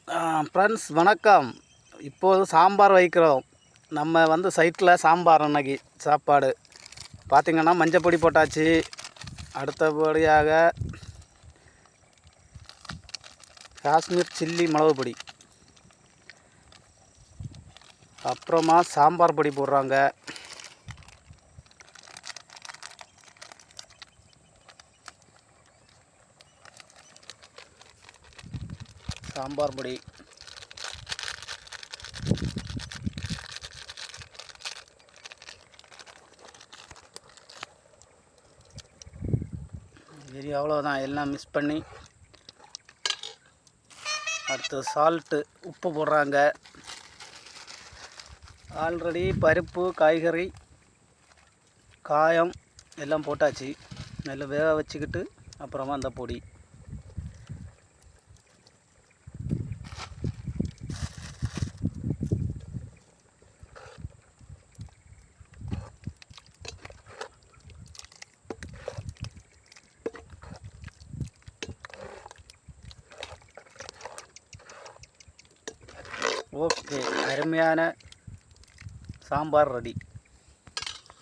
Friends வணக்கம். இப்போது சாம்பார் வைக்கிறோம். நம்ம சைட்டில் சாம்பார் அன்னைக்கு சாப்பாடு பார்த்திங்கன்னா மஞ்சப்பொடி போட்டாச்சு. அடுத்தபடியாக காஷ்மீர் சில்லி மிளகு பொடி, அப்புறமா சாம்பார் பொடி போடுறாங்க. சாம்பார் பொடி, சரி அவ்வளோதான். எல்லாம் மிக்ஸ் பண்ணி அடுத்து சால்ட்டு உப்பு போடுறாங்க. ஆல்ரெடி பருப்பு காய்கறி காயம் எல்லாம் போட்டாச்சு. நல்லா வேக வச்சுக்கிட்டு அப்புறமா அந்த பொடி ஓகே. அருமையான சாம்பார் ரெடி.